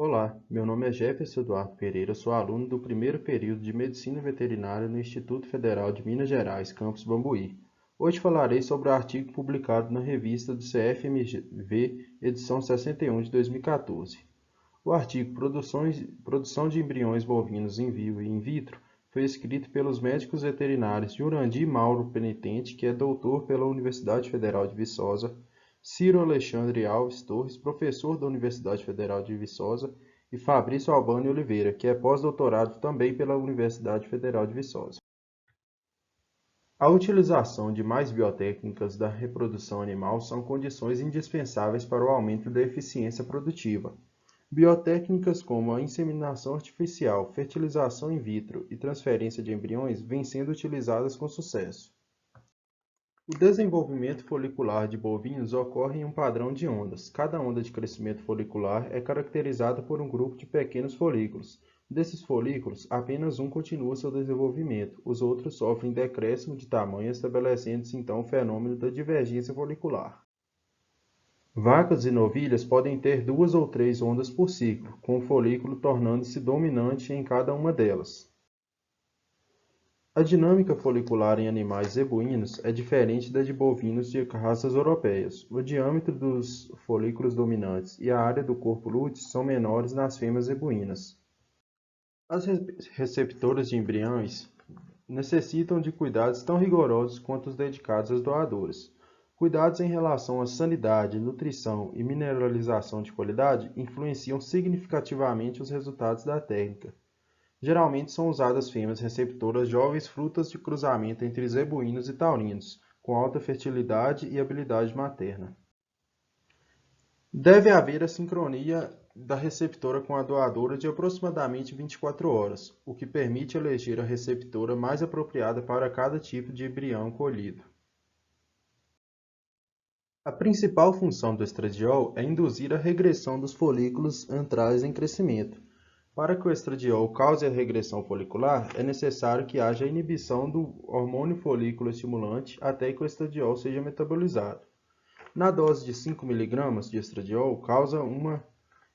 Olá, meu nome é Jefferson Eduardo Pereira, sou aluno do primeiro período de Medicina Veterinária no Instituto Federal de Minas Gerais, campus Bambuí. Hoje falarei sobre o artigo publicado na revista do CFMV, edição 61 de 2014. O artigo Produção de embriões bovinos in vivo e in vitro foi escrito pelos médicos veterinários Jurandir Mauro Penitente, que é doutor pela Universidade Federal de Viçosa, Ciro Alexandre Alves Torres, professor da Universidade Federal de Viçosa, e Fabrício Albani Oliveira, que é pós-doutorado também pela Universidade Federal de Viçosa. A utilização de mais biotécnicas da reprodução animal são condições indispensáveis para o aumento da eficiência produtiva. Biotécnicas como a inseminação artificial, fertilização in vitro e transferência de embriões vêm sendo utilizadas com sucesso. O desenvolvimento folicular de bovinos ocorre em um padrão de ondas. Cada onda de crescimento folicular é caracterizada por um grupo de pequenos folículos. Desses folículos, apenas um continua seu desenvolvimento, os outros sofrem decréscimo de tamanho, estabelecendo-se então o fenômeno da divergência folicular. Vacas e novilhas podem ter 2 ou 3 ondas por ciclo, com o folículo tornando-se dominante em cada uma delas. A dinâmica folicular em animais zebuínos é diferente da de bovinos de raças europeias. O diâmetro dos folículos dominantes e a área do corpo lúteo são menores nas fêmeas zebuínas. As receptoras de embriões necessitam de cuidados tão rigorosos quanto os dedicados às doadoras. Cuidados em relação à sanidade, nutrição e mineralização de qualidade influenciam significativamente os resultados da técnica. Geralmente são usadas fêmeas receptoras jovens frutas de cruzamento entre zebuínos e taurinos, com alta fertilidade e habilidade materna. Deve haver a sincronia da receptora com a doadora de aproximadamente 24 horas, o que permite eleger a receptora mais apropriada para cada tipo de embrião colhido. A principal função do estradiol é induzir a regressão dos folículos antrais em crescimento. Para que o estradiol cause a regressão folicular, é necessário que haja inibição do hormônio folículo estimulante até que o estradiol seja metabolizado. Na dose de 5 mg de estradiol, causa uma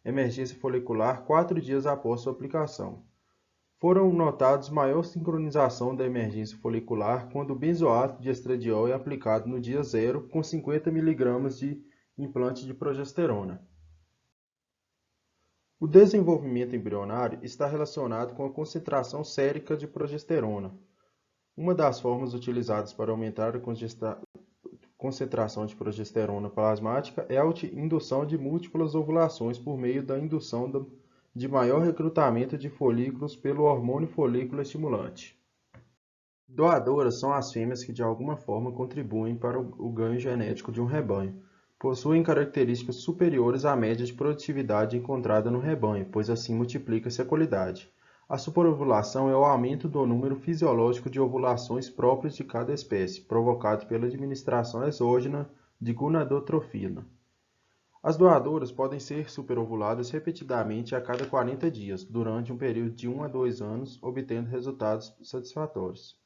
emergência folicular 4 dias após sua aplicação. Foram notados maior sincronização da emergência folicular quando o benzoato de estradiol é aplicado no dia 0 com 50 mg de implante de progesterona. O desenvolvimento embrionário está relacionado com a concentração sérica de progesterona. Uma das formas utilizadas para aumentar a concentração de progesterona plasmática é a indução de múltiplas ovulações por meio da indução de maior recrutamento de folículos pelo hormônio folículo estimulante. Doadoras são as fêmeas que de alguma forma contribuem para o ganho genético de um rebanho. Possuem características superiores à média de produtividade encontrada no rebanho, pois assim multiplica-se a qualidade. A superovulação é o aumento do número fisiológico de ovulações próprias de cada espécie, provocado pela administração exógena de gonadotrofina. As doadoras podem ser superovuladas repetidamente a cada 40 dias, durante um período de 1 a 2 anos, obtendo resultados satisfatórios.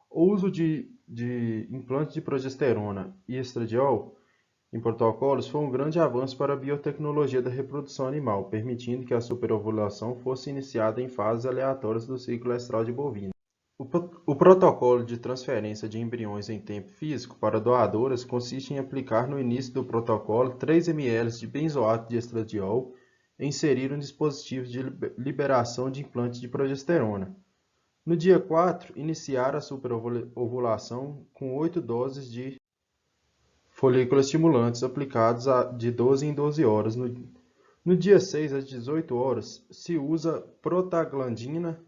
O uso de implantes de progesterona e estradiol em protocolos foi um grande avanço para a biotecnologia da reprodução animal, permitindo que a superovulação fosse iniciada em fases aleatórias do ciclo estral de bovino. O protocolo de transferência de embriões em tempo físico para doadoras consiste em aplicar no início do protocolo 3 ml de benzoato de estradiol e inserir um dispositivo de liberação de implante de progesterona. No dia 4, iniciar a superovulação com 8 doses de folículos estimulantes aplicados de 12 em 12 horas. No dia 6 às 18 horas, se usa prostaglandina.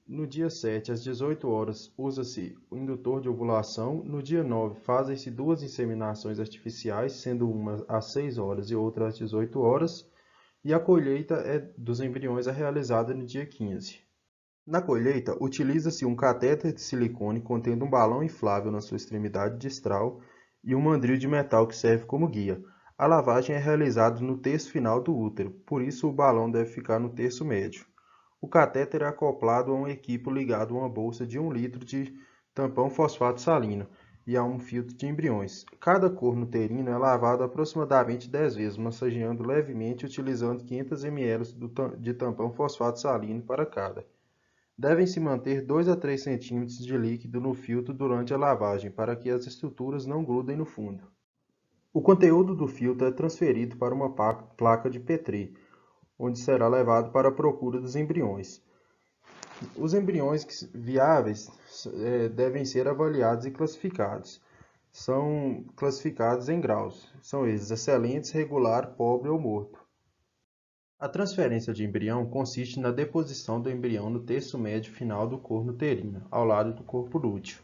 No dia 7 às 18 horas, usa-se o indutor de ovulação. No dia 9, fazem-se 2 inseminações artificiais, sendo uma às 6 horas e outra às 18 horas. E a colheita dos embriões é realizada no dia 15. Na colheita, utiliza-se um catéter de silicone contendo um balão inflável na sua extremidade distal e um mandril de metal que serve como guia. A lavagem é realizada no terço final do útero, por isso o balão deve ficar no terço médio. O catéter é acoplado a um equipo ligado a uma bolsa de 1 litro de tampão fosfato salino e a um filtro de embriões. Cada corno uterino é lavado aproximadamente 10 vezes, massageando levemente utilizando 500 ml de tampão fosfato salino para cada. Devem-se manter 2 a 3 centímetros de líquido no filtro durante a lavagem, para que as estruturas não grudem no fundo. O conteúdo do filtro é transferido para uma placa de Petri, onde será levado para a procura dos embriões. Os embriões viáveis devem ser avaliados e classificados. São classificados em graus. São eles: excelentes, regular, pobre ou morto. A transferência de embrião consiste na deposição do embrião no terço médio final do corno uterino, ao lado do corpo lúteo.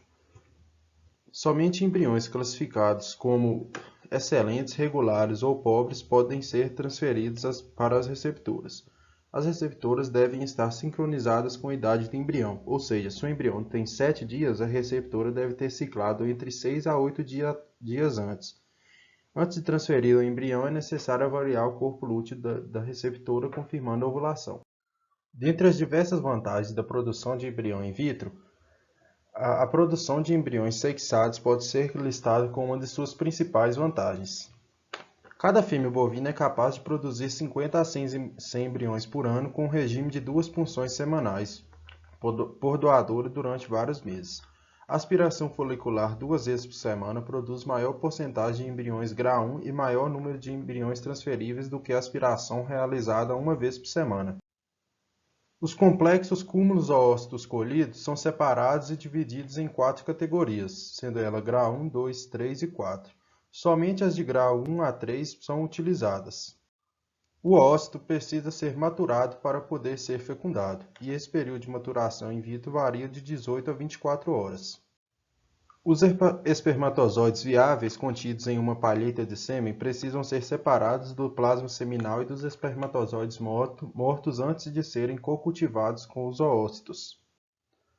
Somente embriões classificados como excelentes, regulares ou pobres podem ser transferidos para as receptoras. As receptoras devem estar sincronizadas com a idade do embrião, ou seja, se o embrião tem 7 dias, a receptora deve ter ciclado entre 6 a 8 dias antes. Antes de transferir o embrião, é necessário avaliar o corpo lúteo da receptora, confirmando a ovulação. Dentre as diversas vantagens da produção de embrião in vitro, a produção de embriões sexados pode ser listada como uma de suas principais vantagens. Cada fêmea bovina é capaz de produzir 50 a 100 embriões por ano com um regime de 2 punções semanais por doadora durante vários meses. A aspiração folicular 2 vezes por semana produz maior porcentagem de embriões GRA1 e maior número de embriões transferíveis do que a aspiração realizada uma vez por semana. Os complexos cúmulos ósseos colhidos são separados e divididos em 4 categorias, sendo ela GRA1, 2, 3 e 4. Somente as de grau 1 a 3 são utilizadas. O ócito precisa ser maturado para poder ser fecundado, e esse período de maturação in vitro varia de 18 a 24 horas. Os espermatozoides viáveis contidos em uma palheta de sêmen precisam ser separados do plasma seminal e dos espermatozoides mortos antes de serem co-cultivados com os oócitos.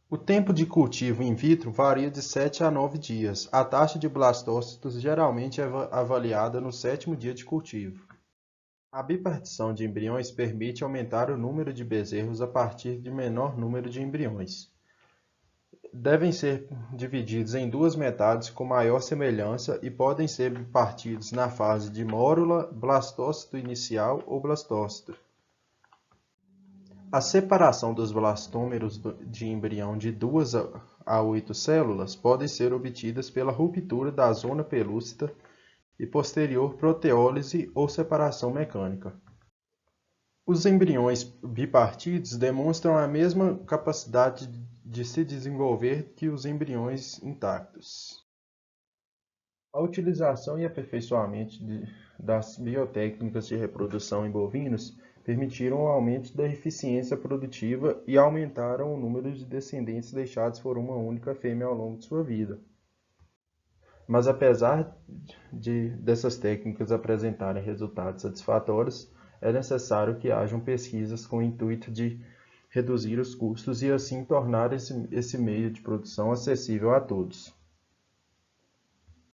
O tempo de cultivo in vitro varia de 7 a 9 dias. A taxa de blastócitos geralmente é avaliada no 7º dia de cultivo. A bipartição de embriões permite aumentar o número de bezerros a partir de menor número de embriões. Devem ser divididos em 2 metades com maior semelhança e podem ser bipartidos na fase de mórula, blastócito inicial ou blastócito. A separação dos blastômeros de embrião de 2 a 8 células pode ser obtidas pela ruptura da zona pelúcida e posterior proteólise ou separação mecânica. Os embriões bipartidos demonstram a mesma capacidade de se desenvolver que os embriões intactos. A utilização e aperfeiçoamento das biotécnicas de reprodução em bovinos permitiram o aumento da eficiência produtiva e aumentaram o número de descendentes deixados por uma única fêmea ao longo de sua vida. Mas apesar dessas técnicas apresentarem resultados satisfatórios, é necessário que hajam pesquisas com o intuito de reduzir os custos e assim tornar esse meio de produção acessível a todos.